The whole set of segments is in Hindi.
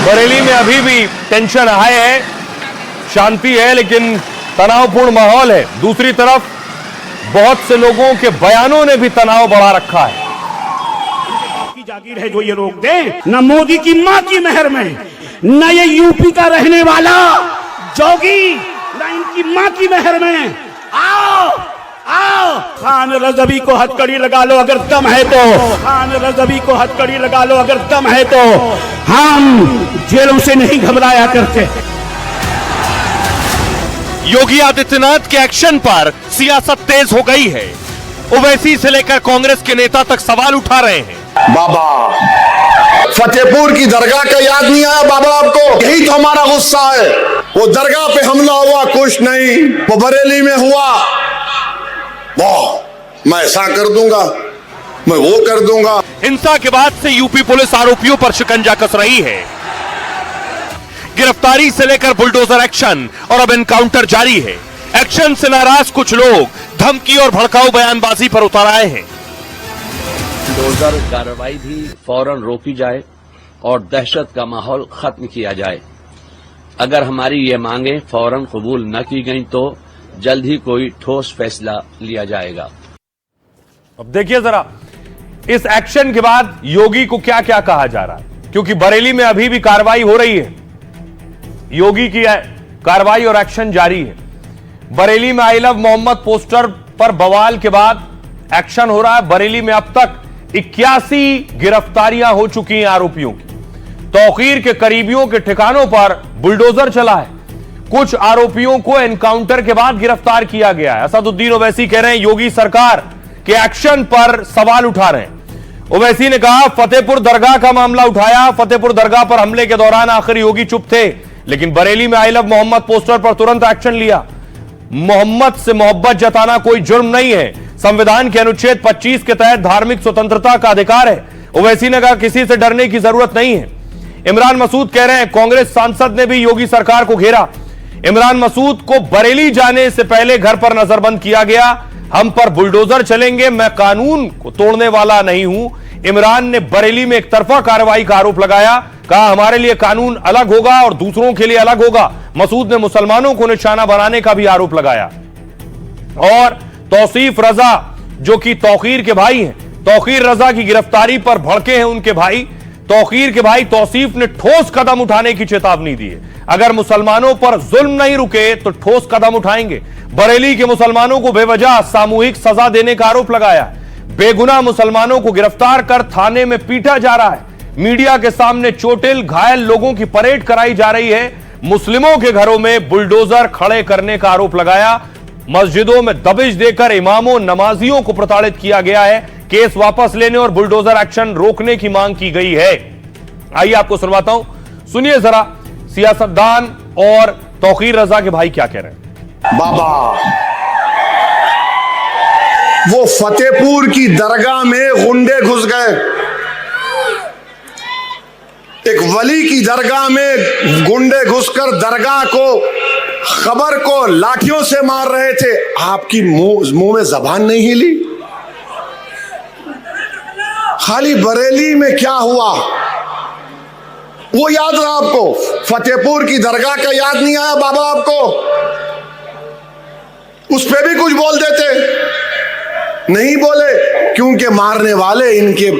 बरेली में अभी भी टेंशन हाई है, शांति है लेकिन तनावपूर्ण माहौल है। दूसरी तरफ बहुत से लोगों के बयानों ने भी तनाव बढ़ा रखा है। की जागीर है जो ये रोक दे, न मोदी की मां की मेहर में, न ये यूपी का रहने वाला जोगी, न इनकी मां की मेहर में। आओ आओ, खान रजवी को हथकड़ी लगा लो अगर दम है तो, खान रजवी को हथकड़ी लगा लो अगर दम है तो। हम जेलों से नहीं घबराया करते। योगी आदित्यनाथ के एक्शन पर सियासत तेज हो गई है। ओवैसी से लेकर कांग्रेस के नेता तक सवाल उठा रहे हैं। बाबा फतेहपुर की दरगाह का याद नहीं आया बाबा आपको? यही तो हमारा गुस्सा है। वो दरगाह पे हमला हुआ कुछ नहीं, वो बरेली में हुआ, वाह मैं ऐसा कर दूंगा, मैं वो कर दूंगा। हिंसा के बाद से यूपी पुलिस आरोपियों पर शिकंजा कस रही है। गिरफ्तारी से लेकर बुलडोजर एक्शन और अब एनकाउंटर जारी है। एक्शन से नाराज कुछ लोग धमकी और भड़काऊ बयानबाजी पर उतर आए हैं। बुलडोजर कार्रवाई भी फौरन रोकी जाए और दहशत का माहौल खत्म किया जाए। अगर हमारी ये मांगे फौरन कबूल न की गई तो जल्द ही कोई ठोस फैसला लिया जाएगा। अब देखिए जरा इस एक्शन के बाद योगी को क्या क्या कहा जा रहा है, क्योंकि बरेली में अभी भी कार्रवाई हो रही है। योगी की कार्रवाई और एक्शन जारी है। बरेली में आई लव मोहम्मद पोस्टर पर बवाल के बाद एक्शन हो रहा है। बरेली में अब तक 81 गिरफ्तारियां हो चुकी हैं आरोपियों की। तौकीर के करीबियों के ठिकानों पर बुलडोजर चला है। कुछ आरोपियों को एनकाउंटर के बाद गिरफ्तार किया गया है। असदुद्दीन ओवैसी कह रहे हैं योगी सरकार के एक्शन पर सवाल उठा रहे हैं। ओवैसी ने कहा फतेहपुर दरगाह का मामला उठाया। फतेहपुर दरगाह पर हमले के दौरान आखिर योगी चुप थे, लेकिन बरेली में आई लव मोहम्मद पोस्टर पर तुरंत एक्शन लिया। मोहम्मद से मोहब्बत जताना कोई जुर्म नहीं है। संविधान के अनुच्छेद 25 के तहत धार्मिक स्वतंत्रता का अधिकार है। ओवैसी ने कहा किसी से डरने की जरूरत नहीं है। इमरान मसूद कह रहे हैं कांग्रेस सांसद ने भी योगी सरकार को घेरा। इमरान मसूद को बरेली जाने से पहले घर पर नजरबंद किया गया। हम पर बुलडोजर चलेंगे, मैं कानून को तोड़ने वाला नहीं हूं। इमरान ने बरेली में एक तरफा कार्रवाई का आरोप लगाया। कहा हमारे लिए कानून अलग होगा और दूसरों के लिए अलग होगा। मसूद ने मुसलमानों को निशाना बनाने का भी आरोप लगाया। और तौसीफ रजा जो कि तौकीर के भाई हैं, तौकीर रजा की गिरफ्तारी पर भड़के हैं उनके भाई। तौकीर के भाई तौसीफ ने ठोस कदम उठाने की चेतावनी दी है। अगर मुसलमानों पर जुल्म नहीं रुके तो ठोस कदम उठाएंगे। बरेली के मुसलमानों को बेवजह सामूहिक सजा देने का आरोप लगाया। बेगुनाह मुसलमानों को गिरफ्तार कर थाने में पीटा जा रहा है। मीडिया के सामने चोटिल घायल लोगों की परेड कराई जा रही है। मुस्लिमों के घरों में बुलडोजर खड़े करने का आरोप लगाया। मस्जिदों में दबिश देकर इमामों नमाजियों को प्रताड़ित किया गया है। केस वापस लेने और बुलडोजर एक्शन रोकने की मांग की गई है। आइए आपको सुनवाता हूं, सुनिए जरा सियासतदान और तौकीर रजा के भाई क्या कह रहे हैं। बाबा वो फतेहपुर की दरगाह में गुंडे घुस गए। एक वली की दरगाह में गुंडे घुसकर दरगाह को खबर को लाठियों से मार रहे थे। आपकी मुंह में जबान नहीं हिली। खाली बरेली में क्या हुआ वो याद रहा आपको? फतेहपुर की दरगाह का याद नहीं आया बाबा आपको? उस पे भी कुछ बोल देते, नहीं बोले क्योंकि मारने वाले इनके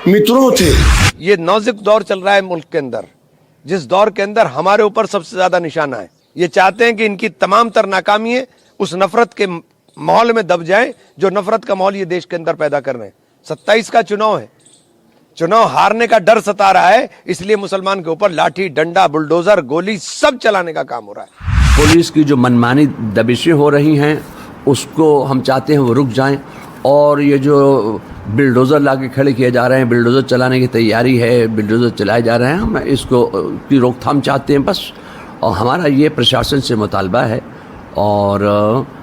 मित्रों थे। ये नाजुक दौर चल रहा है मुल्क के अंदर, जिस दौर के अंदर हमारे ऊपर सबसे ज्यादा निशाना है। ये चाहते हैं कि इनकी तमाम तर नाकामियां उस नफरत के माहौल में दब जाएं जो नफरत का माहौल ये देश के अंदर पैदा कर रहे हैं। 27 का चुनाव है, चुनाव हारने का डर सता रहा है, इसलिए मुसलमान के ऊपर लाठी डंडा बुलडोजर गोली सब चलाने का काम हो रहा है। पुलिस की जो मनमानी दबिशें हो रही हैं उसको हम चाहते हैं वो रुक जाएं, और ये जो बिल्डोज़र ला के खड़े किए जा रहे हैं, बिल्डोज़र चलाने की तैयारी है, बिल्डोज़र चलाए जा रहे हैं, हम इसको की रोकथाम चाहते हैं बस। और हमारा ये प्रशासन से मुतालबा है और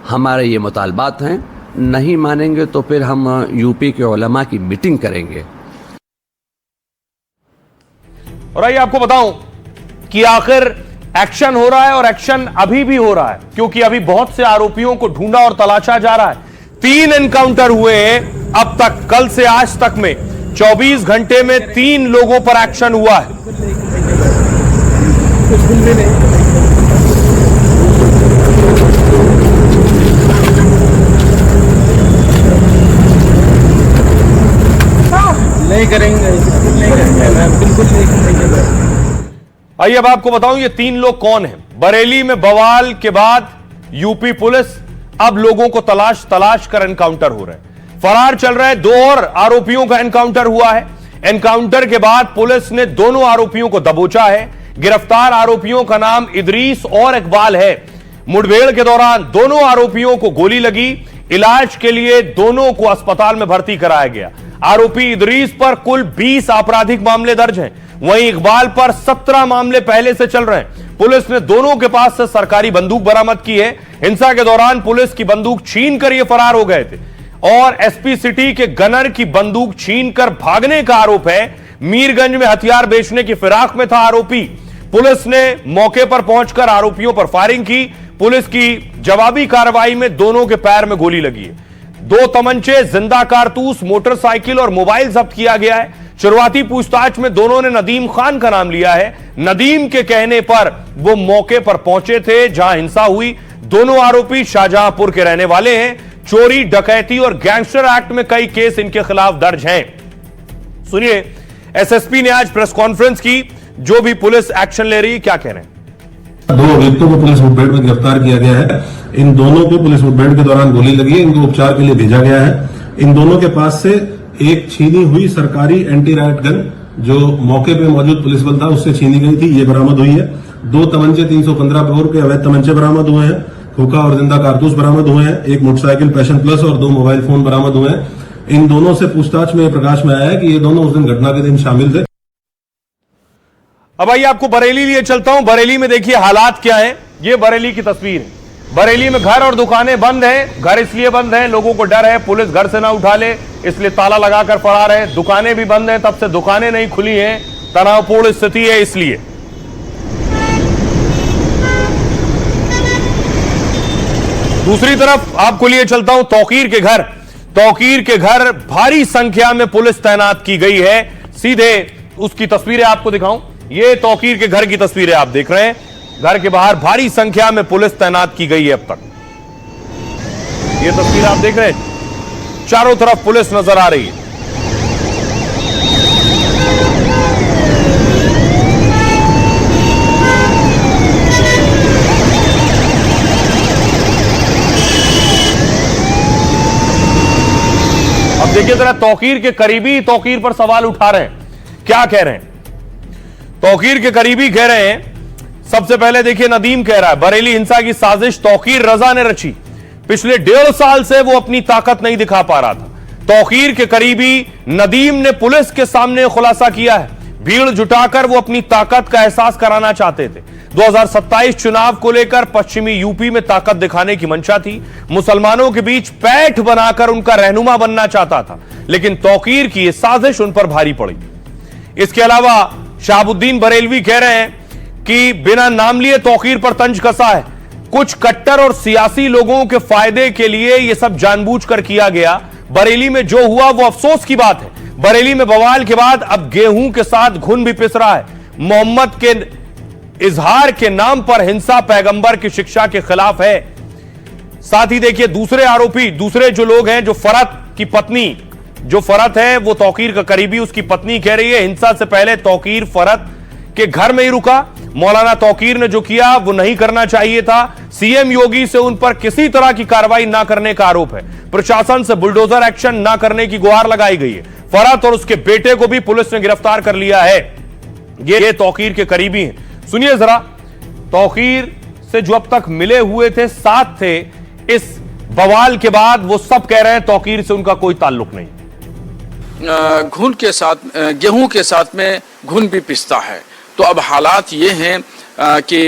हमारे ये मुतालबात हैं। नहीं मानेंगे तो फिर हम यूपी के उलमा की मीटिंग करेंगे। और आइए आपको बताऊं कि आखिर एक्शन हो रहा है और एक्शन अभी भी हो रहा है, क्योंकि अभी बहुत से आरोपियों को ढूंढा और तलाशा जा रहा है। 3 एनकाउंटर हुए अब तक, कल से आज तक में 24 घंटे में 3 लोगों पर एक्शन हुआ है। नहीं करेंगे, नहीं करेंगे, मैं बिल्कुल नहीं करेंगे। आइए अब आपको बताऊं ये तीन लोग कौन हैं। बरेली में बवाल के बाद यूपी पुलिस अब लोगों को तलाश कर एनकाउंटर हो रहे हैं, फरार चल रहे हैं। दो और आरोपियों का एनकाउंटर हुआ है। एनकाउंटर के बाद पुलिस ने दोनों आरोपियों को दबोचा है। गिरफ्तार आरोपियों का नाम इदरीस और इकबाल है। मुठभेड़ के दौरान दोनों आरोपियों को गोली लगी। इलाज के लिए दोनों को अस्पताल में भर्ती कराया गया। आरोपी इदरीस पर कुल 20 आपराधिक मामले दर्ज हैं, वहीं इकबाल पर 17 मामले पहले से चल रहे हैं। पुलिस ने दोनों के पास से सरकारी बंदूक बरामद की है। हिंसा के दौरान पुलिस की बंदूक छीन कर ये फरार हो गए थे और एसपी सिटी के गनर की बंदूक छीनकर भागने का आरोप है। मीरगंज में हथियार बेचने की फिराक में था आरोपी। पुलिस ने मौके पर पहुंचकर आरोपियों पर फायरिंग की। पुलिस की जवाबी कार्रवाई में दोनों के पैर में गोली लगी है। 2 तमंचे, जिंदा कारतूस, मोटरसाइकिल और मोबाइल जब्त किया गया है। शुरुआती पूछताछ में दोनों ने नदीम खान का नाम लिया है। नदीम के कहने पर वो मौके पर पहुंचे थे जहां हिंसा हुई। दोनों आरोपी शाहजहांपुर के रहने वाले हैं। चोरी, डकैती और गैंगस्टर एक्ट में कई केस इनके खिलाफ दर्ज हैं। सुनिए, एसएसपी ने आज प्रेस कॉन्फ्रेंस की, जो भी पुलिस एक्शन ले रही है, क्या कह रहे हैं। 2 अभियुक्तों को पुलिस मुठभेड़ में गिरफ्तार किया गया है। इन दोनों को पुलिस मुठभेड़ के दौरान गोली लगी है। इनको उपचार के लिए भेजा गया है। इन दोनों के पास से एक छीनी हुई सरकारी एंटी राइट गन जो मौके पे मौजूद पुलिस बल था उससे छीनी गई थी, ये बरामद हुई है। 2 तमंचे 315 बोर के अवैध तमंचे बरामद हुए हैं। हुक्का और जिंदा कारतूस बरामद हुए हैं। एक मोटरसाइकिल पैशन प्लस और 2 मोबाइल फोन बरामद हुए हैं। इन दोनों से पूछताछ में प्रकाश में आया है कि ये दोनों उस दिन घटना के दिन शामिल थे। अब आइए आपको बरेली लिए चलता हूं। बरेली में देखिए हालात क्या है। ये बरेली की तस्वीर है। बरेली में घर और दुकानें बंद हैं। घर इसलिए बंद हैं, लोगों को डर है पुलिस घर से ना उठा ले, इसलिए ताला लगाकर फरार है। दुकानें भी बंद हैं, तब से दुकानें नहीं खुली हैं, तनावपूर्ण स्थिति है इसलिए। दूसरी तरफ आपको लिए चलता हूं तौकीर के घर। तौकीर के घर भारी संख्या में पुलिस तैनात की गई है। सीधे उसकी तस्वीरें आपको दिखाऊं। ये तौकीर के घर की तस्वीरें आप देख रहे हैं। घर के बाहर भारी संख्या में पुलिस तैनात की गई है। अब तक ये तस्वीर आप देख रहे हैं, चारों तरफ पुलिस नजर आ रही है। अब देखिए जरा, तौकीर के करीबी तौकीर पर सवाल उठा रहे हैं। क्या कह रहे हैं तौकीर के करीबी? कह रहे हैं, सबसे पहले देखिए नदीम कह रहा है बरेली हिंसा की साजिश तौकीर रजा ने रची। पिछले 1.5 साल से वो अपनी ताकत नहीं दिखा पा रहा था। तौकीर के करीबी नदीम ने पुलिस के सामने खुलासा किया है। भीड़ जुटाकर वो अपनी ताकत का एहसास कराना चाहते थे। 2027 चुनाव को लेकर पश्चिमी यूपी में ताकत दिखाने की मंशा थी। मुसलमानों के बीच पैठ बनाकर उनका रहनुमा बनना चाहता था, लेकिन तौकीर की यह साजिश उन पर भारी पड़ी। इसके अलावा शहाबुद्दीन बरेलवी कह रहे हैं कि बिना नाम लिए तौकीर पर तंज कसा है। कुछ कट्टर और सियासी लोगों के फायदे के लिए यह सब जानबूझकर किया गया। बरेली में जो हुआ वो अफसोस की बात है। बरेली में बवाल के बाद अब गेहूं के साथ घुन भी पिस रहा है। मोहम्मद के इजहार के नाम पर हिंसा पैगंबर की शिक्षा के खिलाफ है। साथ ही देखिए दूसरे आरोपी, दूसरे जो लोग हैं, जो फरत की पत्नी, जो फरत है वो तौकीर का करीबी, उसकी पत्नी कह रही है हिंसा से पहले तौकीर फरत के घर में ही रुका। मौलाना तौकीर ने जो किया वो नहीं करना चाहिए था। सीएम योगी से उन पर किसी तरह की कार्रवाई ना करने का आरोप है। प्रशासन से बुलडोजर एक्शन ना करने की गुहार लगाई गई है। फरत और उसके बेटे को भी पुलिस ने गिरफ्तार कर लिया है। ये तौकीर के करीबी हैं। सुनिए जरा, तौकीर से जो अब तक मिले हुए थे, साथ थे, इस बवाल के बाद वो सब कह रहे हैं तौकीर से उनका कोई ताल्लुक नहीं। घुन के साथ, गेहूं के साथ में घुन भी पिसता है। तो अब हालात ये हैं कि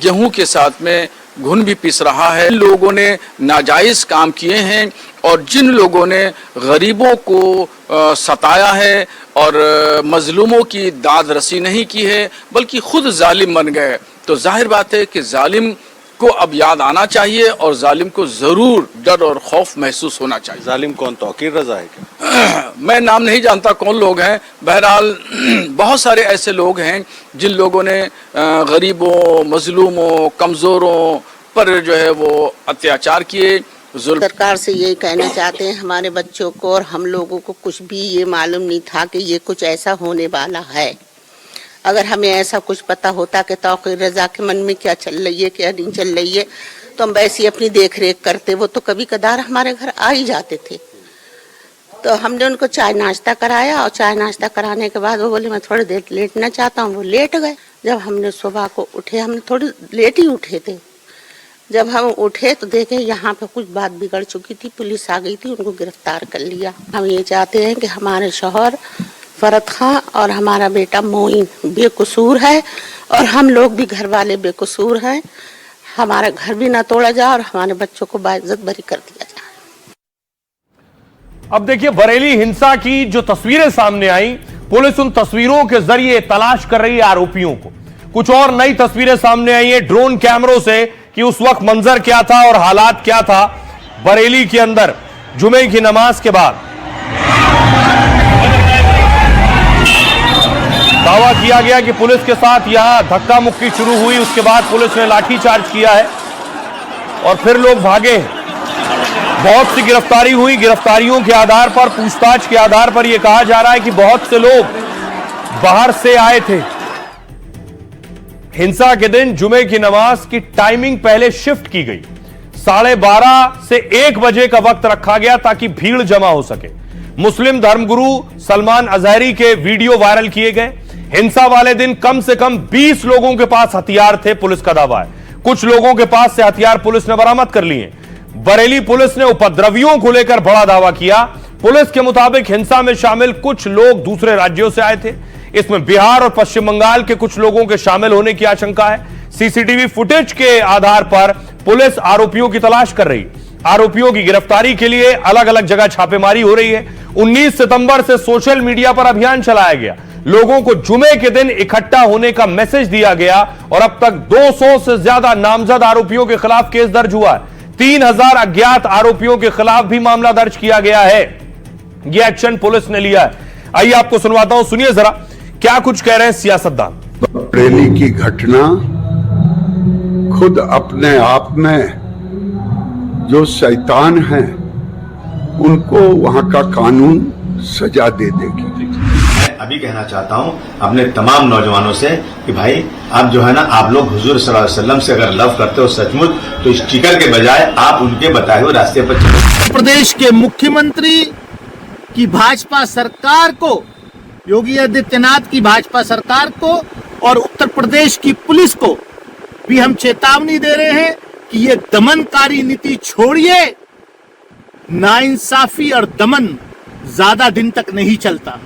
गेहूं के साथ में घुन भी पिस रहा है। लोगों ने नाजायज काम किए हैं और जिन लोगों ने गरीबों को सताया है और मजलूमों की दाद रसी नहीं की है, बल्कि खुद जालिम बन गए, तो जाहिर बात है कि जालिम को अब याद आना चाहिए और जालिम को जरूर डर और खौफ महसूस होना चाहिए। जालिम कौन, तौकीर रजा है क्या? मैं नाम नहीं जानता कौन लोग हैं, बहरहाल बहुत सारे ऐसे लोग हैं जिन लोगों ने गरीबों, मजलूमों, कमजोरों पर जो है वो अत्याचार किए। सरकार से यही कहना चाहते हैं, हमारे बच्चों को और हम लोगों को कुछ भी ये मालूम नहीं था कि ये कुछ ऐसा होने वाला है। अगर हमें ऐसा कुछ पता होता कि तौकीर रजा के मन में क्या चल रही है क्या नहीं चल रही है, तो हम वैसे ही अपनी देख रेख करते। वो तो कभी कदार हमारे घर आ ही जाते थे। तो हमने उनको चाय नाश्ता कराया और चाय नाश्ता कराने के बाद वो बोले मैं थोड़ी देर लेटना चाहता हूँ। वो लेट गए। जब हमने सुबह को उठे, हम थोड़ी लेट ही उठे थे, जब हम उठे तो देखे यहाँ पे कुछ बात बिगड़ चुकी थी। पुलिस आ गई थी, उनको गिरफ्तार कर लिया। हम ये चाहते हैं कि हमारे शौहर फरद खां और हमारा बेटा मोइन बेकसूर है और हम लोग भी घर वाले बेकसूर हैं। हमारा घर भी ना तोड़ा जाए और हमारे बच्चों को बाइज्जत बरी कर दिया जाए। अब देखिए, बरेली हिंसा की जो तस्वीरें सामने आई, पुलिस उन तस्वीरों के जरिए तलाश कर रही है आरोपियों को। कुछ और नई तस्वीरें सामने आई है ड्रोन कैमरों से कि उस वक्त मंजर क्या था और हालात क्या था बरेली के अंदर जुमे की नमाज के बाद। दावा किया गया कि पुलिस के साथ यहां धक्का मुक्की शुरू हुई, उसके बाद पुलिस ने लाठीचार्ज किया है और फिर लोग भागे। बहुत सी गिरफ्तारी हुई। गिरफ्तारियों के आधार पर, पूछताछ के आधार पर यह कहा जा रहा है कि बहुत से लोग बाहर से आए थे। हिंसा के दिन जुमे की नमाज की टाइमिंग पहले शिफ्ट की गई। 12:30 से 1 बजे का वक्त रखा गया ताकि भीड़ जमा हो सके। मुस्लिम धर्मगुरु सलमान अजहरी के वीडियो वायरल किए गए। हिंसा वाले दिन कम से कम 20 लोगों के पास हथियार थे, पुलिस का दावा है। कुछ लोगों के पास से हथियार पुलिस ने बरामद कर लिए। बरेली पुलिस ने उपद्रवियों को लेकर बड़ा दावा किया। पुलिस के मुताबिक हिंसा में शामिल कुछ लोग दूसरे राज्यों से आए थे। इसमें बिहार और पश्चिम बंगाल के कुछ लोगों के शामिल होने की आशंका है। सीसीटीवी फुटेज के आधार पर पुलिस आरोपियों की तलाश कर रही है। आरोपियों की गिरफ्तारी के लिए अलग अलग जगह छापेमारी हो रही है। 19 सितंबर से सोशल मीडिया पर अभियान चलाया गया। लोगों को जुमे के दिन इकट्ठा होने का मैसेज दिया गया और अब तक 200 से ज्यादा नामजद आरोपियों के खिलाफ केस दर्ज हुआ है। 3000 अज्ञात आरोपियों के खिलाफ भी मामला दर्ज किया गया है। यह एक्शन पुलिस ने लिया है। आइए आपको सुनवाता हूं, सुनिए जरा क्या कुछ कह रहे हैं सियासतदान। बरेली की घटना खुद अपने आप में जो शैतान हैं उनको वहां का कानून सजा दे देगी। मैं अभी कहना चाहता हूं अपने तमाम नौजवानों से कि भाई आप जो है ना, आप लोग हुजूर सल्लल्लाहु अलैहि वसल्लम से अगर लव करते हो सचमुच, तो इस टिकर के बजाय आप उनके बताए हुए रास्ते पर चलो। प्रदेश के मुख्यमंत्री की भाजपा सरकार को, योगी आदित्यनाथ की भाजपा सरकार को और उत्तर प्रदेश की पुलिस को भी हम चेतावनी दे रहे हैं कि ये दमनकारी नीति छोड़िए। नाइंसाफी और दमन ज्यादा दिन तक नहीं चलता।